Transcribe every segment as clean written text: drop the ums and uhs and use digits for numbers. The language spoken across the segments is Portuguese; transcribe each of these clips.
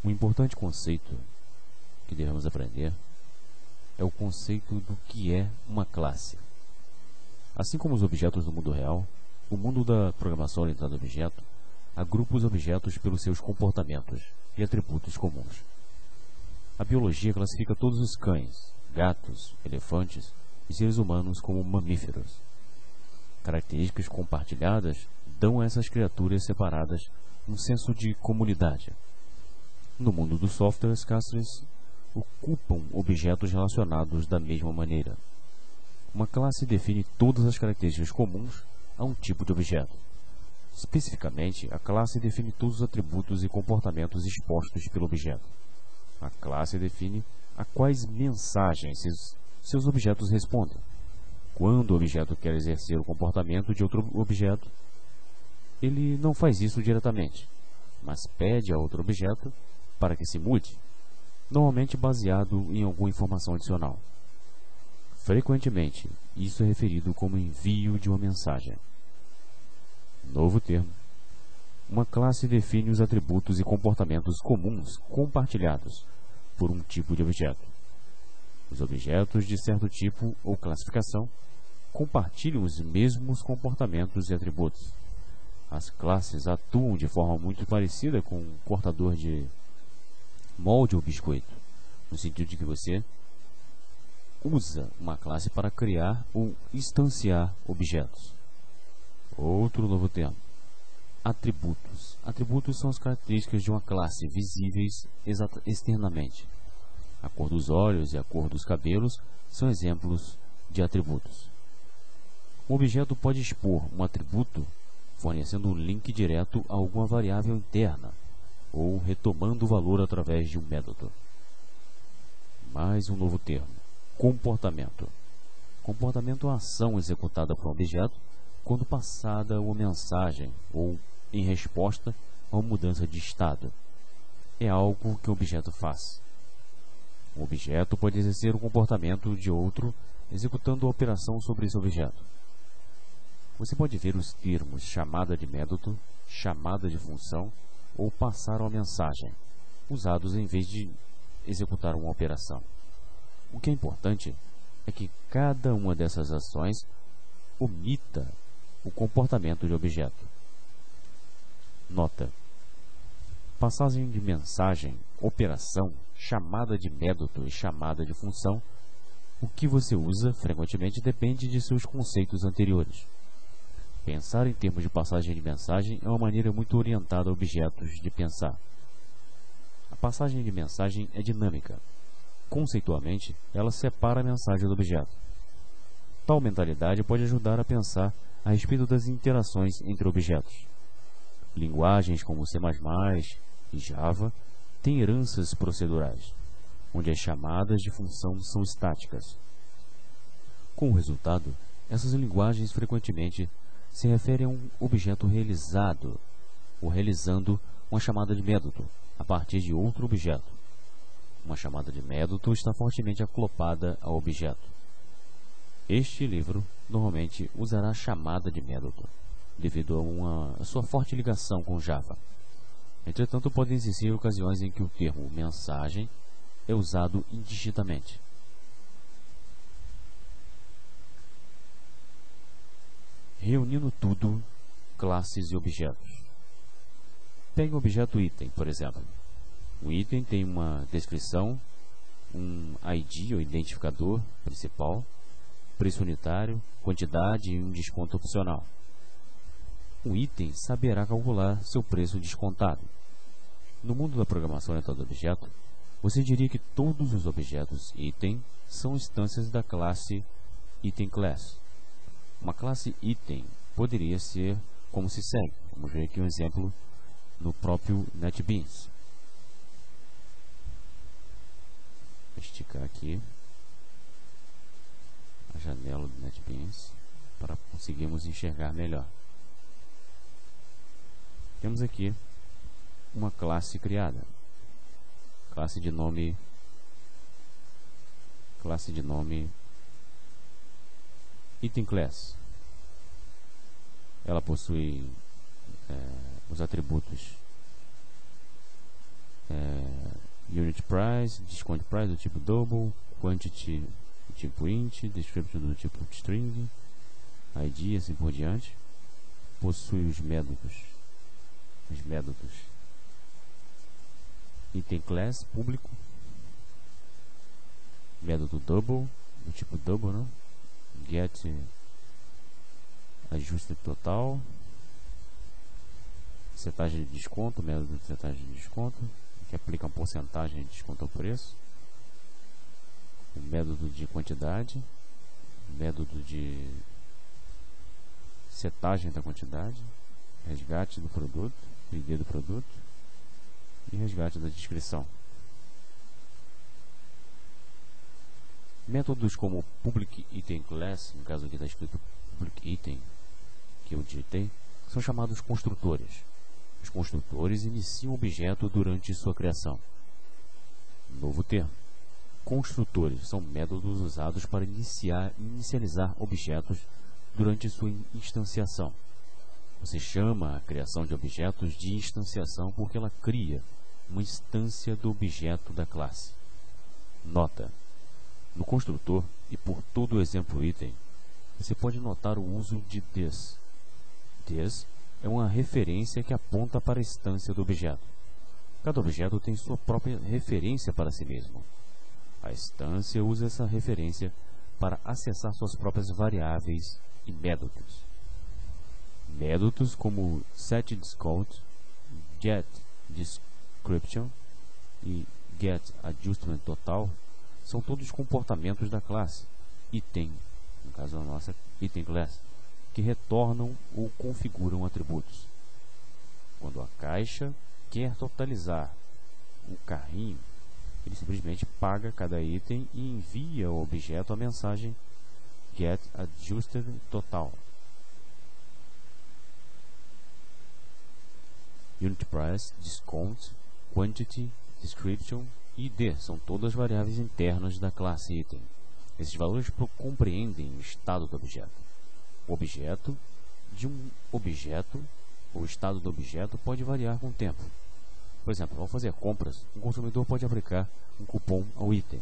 Um importante conceito que devemos aprender é o conceito do que é uma classe. Assim como os objetos do mundo real, o mundo da programação orientada a objeto agrupa os objetos pelos seus comportamentos e atributos comuns. A biologia classifica todos os cães, gatos, elefantes e seres humanos como mamíferos. Características compartilhadas dão a essas criaturas separadas um senso de comunidade. No mundo dos softwares, classes ocupam objetos relacionados da mesma maneira. Uma classe define todas as características comuns a um tipo de objeto. Especificamente, a classe define todos os atributos e comportamentos expostos pelo objeto. A classe define a quais mensagens seus objetos respondem. Quando o objeto quer exercer o comportamento de outro objeto, ele não faz isso diretamente, mas pede a outro objeto para que se mude, normalmente baseado em alguma informação adicional. Frequentemente, isso é referido como envio de uma mensagem. Novo termo. Uma classe define os atributos e comportamentos comuns compartilhados por um tipo de objeto. Os objetos de certo tipo ou classificação compartilham os mesmos comportamentos e atributos. As classes atuam de forma muito parecida com um cortador de molde ou biscoito, no sentido de que você usa uma classe para criar ou instanciar objetos. Outro novo termo. Atributos. Atributos são as características de uma classe visíveis externamente. A cor dos olhos e a cor dos cabelos são exemplos de atributos. Um objeto pode expor um atributo fornecendo um link direto a alguma variável interna ou retomando o valor através de um método. Mais um novo termo. Comportamento. Comportamento é a ação executada por um objeto quando passada uma mensagem ou em resposta a uma mudança de estado. É algo que o objeto faz. Um objeto pode exercer o comportamento de outro executando a operação sobre esse objeto. Você pode ver os termos chamada de método, chamada de função ou passar uma mensagem, usados em vez de executar uma operação. O que é importante é que cada uma dessas ações omita o comportamento de objeto. Nota: passagem de mensagem, operação, chamada de método e chamada de função. O que você usa frequentemente depende de seus conceitos anteriores. Pensar em termos de passagem de mensagem é uma maneira muito orientada a objetos de pensar. A passagem de mensagem é dinâmica. Conceitualmente, ela separa a mensagem do objeto. Tal mentalidade pode ajudar a pensar a respeito das interações entre objetos. Linguagens como C++ e Java têm heranças procedurais, onde as chamadas de função são estáticas. Com o resultado, essas linguagens frequentemente se referem a um objeto realizado ou realizando uma chamada de método a partir de outro objeto. Uma chamada de método está fortemente acoplada ao objeto. Este livro normalmente usará a chamada de método, devido a sua forte ligação com Java. Entretanto, podem existir ocasiões em que o termo mensagem é usado indistintamente. Reunindo tudo, classes e objetos. Pegue o objeto item, por exemplo. O item tem uma descrição, um ID ou identificador principal, preço unitário, quantidade e um desconto opcional. O item saberá calcular seu preço descontado. No mundo da programação orientada a objeto, você diria que todos os objetos item são instâncias da classe itemClass. Uma classe item poderia ser como se segue. Vamos ver aqui um exemplo no próprio NetBeans. Vou esticar aqui a janela do NetBeans para conseguirmos enxergar melhor. Temos aqui uma classe criada, classe de nome itemClass. Ela possui os atributos Unit Price, Discount Price do tipo Double, Quantity do tipo Int, Description do tipo String, ID, assim por diante. Possui os métodos Item Class, público, método Double, do tipo Double, né? Get ajuste total, setagem de desconto, método de setagem de desconto, que aplica uma porcentagem de desconto ao preço, o método de quantidade, método de setagem da quantidade, resgate do produto, ID do produto e resgate da descrição. Métodos como Public Item Class, no caso aqui está escrito Public Item, que eu digitei, são chamados construtores. Os construtores iniciam o objeto durante sua criação. Novo termo. Construtores são métodos usados para inicializar objetos durante sua instanciação. Você chama a criação de objetos de instanciação porque ela cria uma instância do objeto da classe. Nota: no construtor e por todo o exemplo item, você pode notar o uso de this. This é uma referência que aponta para a instância do objeto. Cada objeto tem sua própria referência para si mesmo. A instância usa essa referência para acessar suas próprias variáveis e métodos. Métodos como setDiscount, getDescription e getAdjustmentTotal são todos comportamentos da classe item, no caso da nossa item class, que retornam ou configuram atributos. Quando a caixa quer totalizar o carrinho, ele simplesmente paga cada item e envia ao objeto a mensagem getAdjustedTotal. Unit Price, Discount, Quantity, Description e ID são todas variáveis internas da classe item. Esses valores compreendem o estado do objeto. O objeto de um objeto, o estado do objeto pode variar com o tempo. Por exemplo, ao fazer compras, um consumidor pode aplicar um cupom ao item.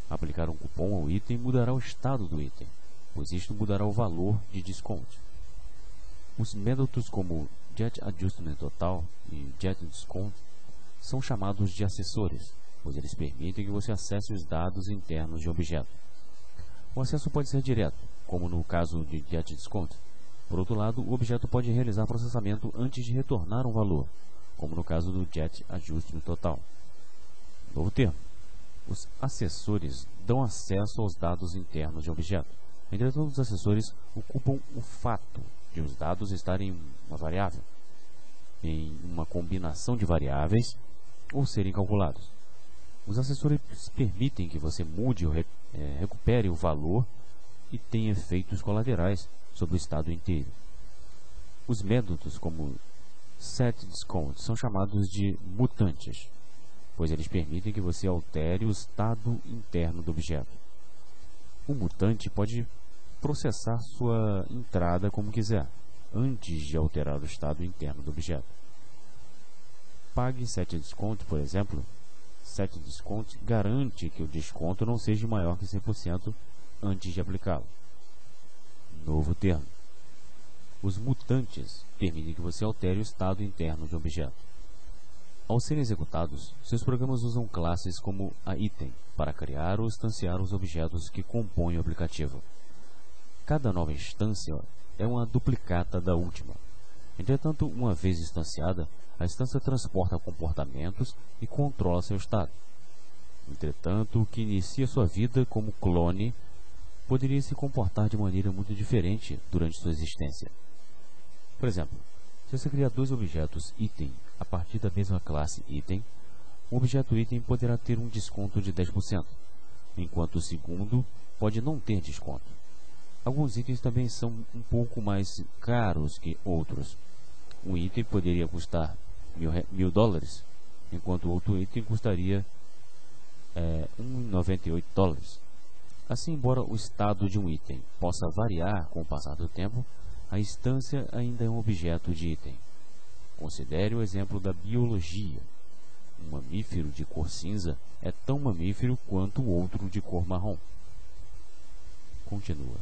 Aplicar um cupom ao item mudará o estado do item, pois isto mudará o valor de desconto. Os métodos como getAdjustmentTotal e getDiscount são chamados de acessores, pois eles permitem que você acesse os dados internos de um objeto. O acesso pode ser direto, como no caso de getDiscount. Por outro lado, o objeto pode realizar processamento antes de retornar um valor, como no caso do getAdjustmentTotal. Novo termo. Os acessores dão acesso aos dados internos de um objeto. Entretanto, os acessores ocupam o fato de os dados estarem em uma variável, em uma combinação de variáveis, ou serem calculados. Os acessores permitem que você mude ou recupere o valor e tenha efeitos colaterais sobre o estado inteiro. Os métodos como setDiscount são chamados de mutantes, pois eles permitem que você altere o estado interno do objeto. O mutante pode processar sua entrada como quiser, antes de alterar o estado interno do objeto. Pague setDiscount, por exemplo. setDiscount garante que o desconto não seja maior que 100% antes de aplicá-lo. Novo termo. Os mutantes permitem que você altere o estado interno de um objeto. Ao serem executados, seus programas usam classes como a item para criar ou instanciar os objetos que compõem o aplicativo. Cada nova instância é uma duplicata da última. Entretanto, uma vez instanciada, a instância transporta comportamentos e controla seu estado. Entretanto, o que inicia sua vida como clone poderia se comportar de maneira muito diferente durante sua existência. Por exemplo, se você criar dois objetos item a partir da mesma classe item, o objeto item poderá ter um desconto de 10%, enquanto o segundo pode não ter desconto. Alguns itens também são um pouco mais caros que outros. Um item poderia custar $1.000, enquanto o outro item custaria $1,98. Assim, embora o estado de um item possa variar com o passar do tempo, a instância ainda é um objeto de item. Considere o exemplo da biologia. Um mamífero mamífero de cor cinza é tão mamífero quanto o outro de cor marrom. Continua.